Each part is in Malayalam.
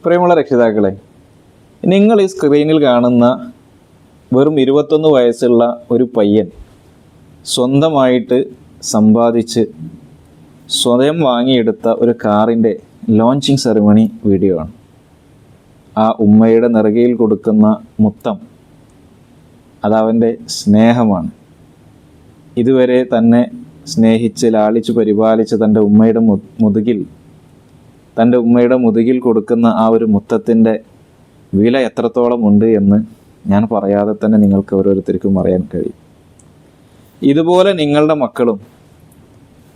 പ്രിയമുള്ള രക്ഷിതാക്കളെ, നിങ്ങൾ ഈ സ്ക്രീനിൽ കാണുന്ന വെറും 21 വയസ്സുള്ള ഒരു പയ്യൻ സ്വന്തമായിട്ട് സമ്പാദിച്ച് സ്വയം വാങ്ങിയെടുത്ത ഒരു കാറിൻ്റെ ലോഞ്ചിങ് സെറിമണി വീഡിയോ ആണ്. ആ ഉമ്മയുടെ നെറുകയിൽ കൊടുക്കുന്ന മുത്തം അതവൻ്റെ സ്നേഹമാണ്. ഇതുവരെ തന്നെ സ്നേഹിച്ച് ലാളിച്ച് പരിപാലിച്ച് തൻ്റെ ഉമ്മയുടെ മുതുകിൽ കൊടുക്കുന്ന ആ ഒരു മുത്തത്തിൻ്റെ വില എത്രത്തോളം ഉണ്ട് എന്ന് ഞാൻ പറയാതെ തന്നെ നിങ്ങൾക്ക് ഓരോരുത്തർക്കും അറിയാൻ കഴിയും. ഇതുപോലെ നിങ്ങളുടെ മക്കളും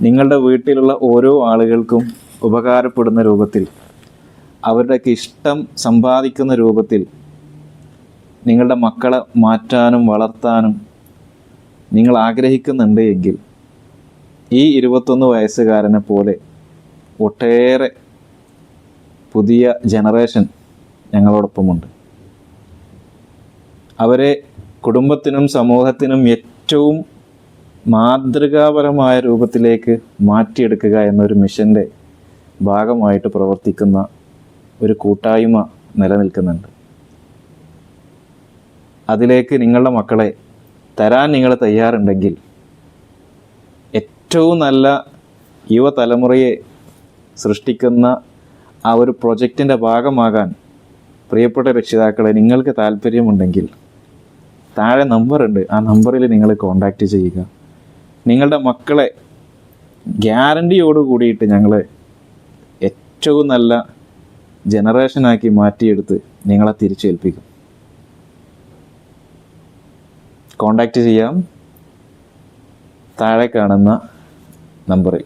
നിങ്ങളുടെ വീട്ടിലുള്ള ഓരോ ആളുകൾക്കും ഉപകാരപ്പെടുന്ന രൂപത്തിൽ, അവരുടെയൊക്കെ ഇഷ്ടം സമ്പാദിക്കുന്ന രൂപത്തിൽ നിങ്ങളുടെ മക്കളെ മാറ്റാനും വളർത്താനും നിങ്ങൾ ആഗ്രഹിക്കുന്നുണ്ട് എങ്കിൽ ഈ 21 വയസ്സുകാരനെ പോലെ ഒട്ടേറെ പുതിയ ജനറേഷൻ ഞങ്ങളോടൊപ്പമുണ്ട്. അവരെ കുടുംബത്തിനും സമൂഹത്തിനും ഏറ്റവും മാതൃകാപരമായ രൂപത്തിലേക്ക് മാറ്റിയെടുക്കുക എന്നൊരു മിഷൻ്റെ ഭാഗമായിട്ട് പ്രവർത്തിക്കുന്ന ഒരു കൂട്ടായ്മ നിലനിൽക്കുന്നുണ്ട്. അതിലേക്ക് നിങ്ങളുടെ മക്കളെ തരാൻ നിങ്ങൾ തയ്യാറുണ്ടെങ്കിൽ ഏറ്റവും നല്ല യുവതലമുറയെ സൃഷ്ടിക്കുന്ന ആ ഒരു പ്രൊജക്റ്റിൻ്റെ ഭാഗമാകാൻ പ്രിയപ്പെട്ട രക്ഷിതാക്കളെ, നിങ്ങൾക്ക് താല്പര്യമുണ്ടെങ്കിൽ താഴെ നമ്പറുണ്ട്, ആ നമ്പറിൽ നിങ്ങൾ കോൺടാക്റ്റ് ചെയ്യുക. നിങ്ങളുടെ മക്കളെ ഗ്യാരണ്ടിയോട് കൂടിയിട്ട് ഞങ്ങൾ ഏറ്റവും നല്ല ജനറേഷനാക്കി മാറ്റിയെടുത്ത് നിങ്ങളെ തിരിച്ചേൽപ്പിക്കും. കോൺടാക്റ്റ് ചെയ്യാം താഴെ കാണുന്ന നമ്പറിൽ.